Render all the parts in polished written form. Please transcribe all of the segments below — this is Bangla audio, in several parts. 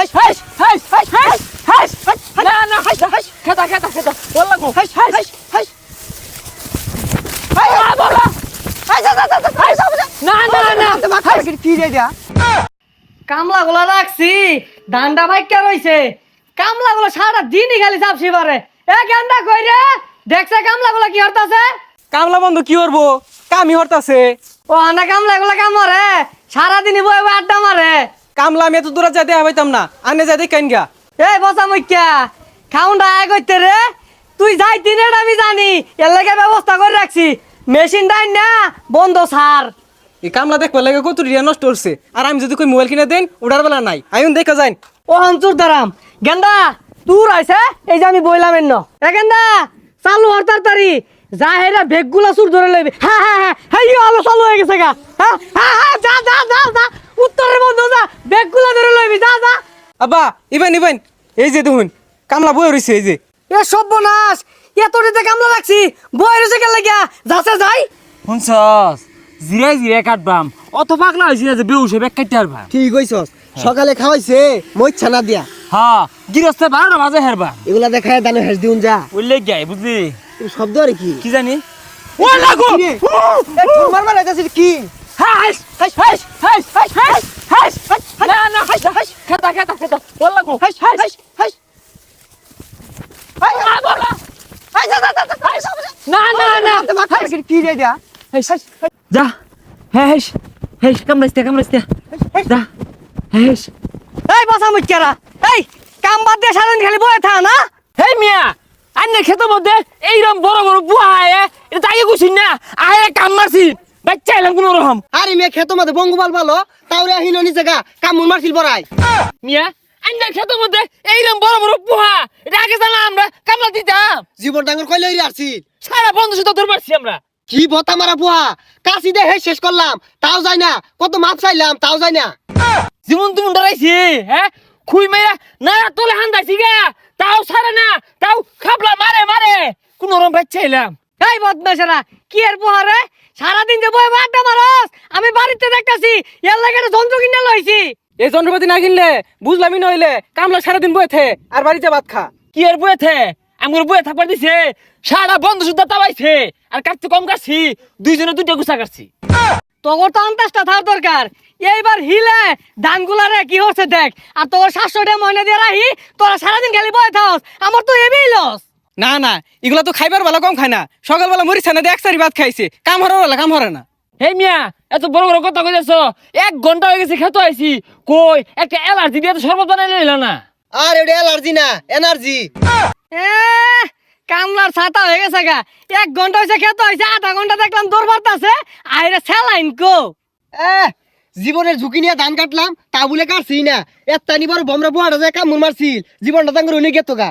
হাস হাস হাস হাস হাস হাস না না হাস হাস খেতা খেতা খেতা বললা গো হাস হাস হাস হাই বলা হাস হাস না না না হাস কি রে দিয়া কামলা গুলা রাখছি ধানটা বাইকা রইছে কামলা গুলা সারা দিনই খালি চাপছি পারে এ গেন্দা কই রে দেখছে কামলা গুলা কি হরতাছে কামলা বন্ধু কি করবো কামই হরতাছে ও আনা কামলা গুলা কাম করে সারা দিনই বই বই আড্ডা মারে কামলা আমি এত দূরে যাইতে হইতাম না আনে যাইতে কেন গা এই বসা মুখ্যা খাউন্ডা আয় করতে রে তুই যাই দিনের আমি জানি এর লাগে ব্যবস্থা করে রাখছি মেশিন ডাইন না বন্ধ সার এই কামলা দেখবার লাগে কত রিয়া নষ্ট করছে আর আমি যদি কই মোবাইল কিনে দেন ওটার বেলা নাই আইন দেখা যাই ও হানচুর দারাম গেন্দা তুই আইছে এই যে আমি বইলাম এন্ন এ গেন্দা চালু হর তাড়াতাড়ি যা হেরা বেগগুলা সুর ধরে লইবে হ্যাঁ হ্যাঁ হ্যাঁ হ্যাঁ আলো চালু হয়ে গেছে গা হ্যাঁ হ্যাঁ হ্যাঁ যা যা যা যা উত্তরের বন্ধু যা বেগগুলা ধরে লইবি যা যা আব্বা ইবেন ইবেন এই যে দেখুন কামলা বই রইছে এই যে এ সর্বনাশ এত রেতে কামলা রাখছি বই রয়েছে কেন লাগিয়া যাচ্ছে যাই শুনছস জিরাই জিরাই কাটবাম অত পাগলা হয়েছি না যে বেউসে ব্যাগ কাটতে পারবা ঠিক কইছস সকালে খাওয়াইছে মই ছানা দিয়া হ্যাঁ গিরস্তে 12টা বাজে হেরবা এগুলা দেখায় দানে হেস দিউন যা উল্লেখ গাই বুঝলি এই শব্দ আর কি কি জানি ও লাগো কি রে? এ ঠোর মারবার আইতাছিস কি হাস হাস হাস হাস হাস হাস হাস না না হাস হাস খেতা খেতা খেতা বললা গো হাস হাস হাস হাই বলা হাস হাস না না না হাস কি রে দিয়া হাস হাস যা হেস হেস কামড়াইতে যা হেস এই বসা মুখ্যারা এই কাম বাদ দিয়ে সারাদিন খালি বয়ে থা না হেই মিয়া আন্নে খেতের মধ্যে এইরকম বড় বড় বুয়া আয় এটা আগে গুছিন না আয় কাম মারছি বাচ্চা এলাম কোন রকম আরে মে খেতো মধ্যে বঙ্গবাল ভালো তাওরে আহিনো নি জায়গা কামুন মারছিল বড়াই মিয়া আন্নে খেতের মধ্যে এইরকম বড় বড় বুয়া এটা আগে জানা আমরা কামলা দিতাম জীবন ডাঙ্গর কইলে হইরে আসছি সারা বন্ধু সুতো দূর পারছি আমরা কি বতা মারা বুয়া কাশি দে হেস শেষ করলাম তাও যায় না কত মাপ চাইলাম তাও যায় না জীবন তুমি ডরাইছি হ্যাঁ খুই মাইয়া না তোলে হান্দাইছি গা তাও সারে না তাও খাবলা মারে মারে কোন রকম বাচ্চা এলাম এই বদমাশেরা কি এর পোহারে সারাদিন যে বয়ে বয়ে আড্ডা মারস আমি বাড়িতে দেখতাছি এর লাগে একটা যন্ত্র কিনে লইছি এই যন্ত্রপাতি না কিনলে বুঝলামই নইলে কামলা সারাদিন বইতে আর বাড়িতে ভাত খা কি এর বইতে আমার বইয়ে থাকবার দিছে সারা বন্ধু সুদ্ধা তাবাইছে আর কাটতে কম কাটছি দুইজনে দুইটা গুছা কাটছি তোর তো আন্তাজটা থার দরকার এইবার হিলে ধানগুলারে কি হচ্ছে দেখ আর তোর 700 টাকা ময়না দিয়ে রাহি তোরা সারাদিন খালি বয়ে থাকস আমার তো এবই লস না না এগুলা তো খাইবার বেলা কম খায় না সকালবেলা মরিচ না দিয়ে এক সারি ভাত খাইছে কাম হরার বেলা কাম হরে না হে মিয়া এত বড় বড় কথা কইতেছ 1 ঘন্টা হয়ে গেছে খেতে আইছি কই একটা অ্যালার্জি দিয়ে তো শরবত বানাই লইলা না আর এটা অ্যালার্জি না এনার্জি এ কামলার ছাতা হয়ে গেছে গা 1 ঘন্টা হইছে খেতে হইছে আধা ঘন্টা দেখলাম দৌড় মারতাছে আইরে স্যালাইন কো জীবনের ঝুঁকি নিয়ে ধান কাটলাম তা বলে কাটছি না এত্তানি বড় বমরা বুয়াটা যায় কামুন মারছিল জীবনটা তাঙ্গর উনি গেতো গা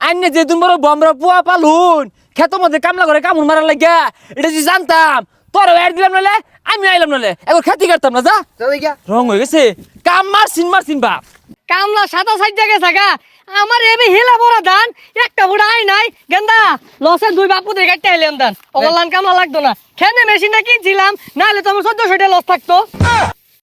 আইনে যে তুমি বড় বমরা পুয়া পালুন খেতো মধ্যে কামলা করে কামুন মারার লাগিয়া এটা যদি জানতাম তোর এর দিলাম নালে আমি আইলাম নালে এখন খেতে কাটতাম না যা রং হয়ে গেছে কাম মারছিন বাপ কামলা সাতা সাইডে গেছে গা আমার এবি হিলা বড় ধান একটা বুড়া আই নাই গেন্দা লসের 2 বাপু দিয়ে কাটতে আইলাম ধান ওগুলান কামলা লাগতো না খেনে মেশিনটা কিনছিলাম নাহলে তো আমার 1400 টাকা লস থাকতো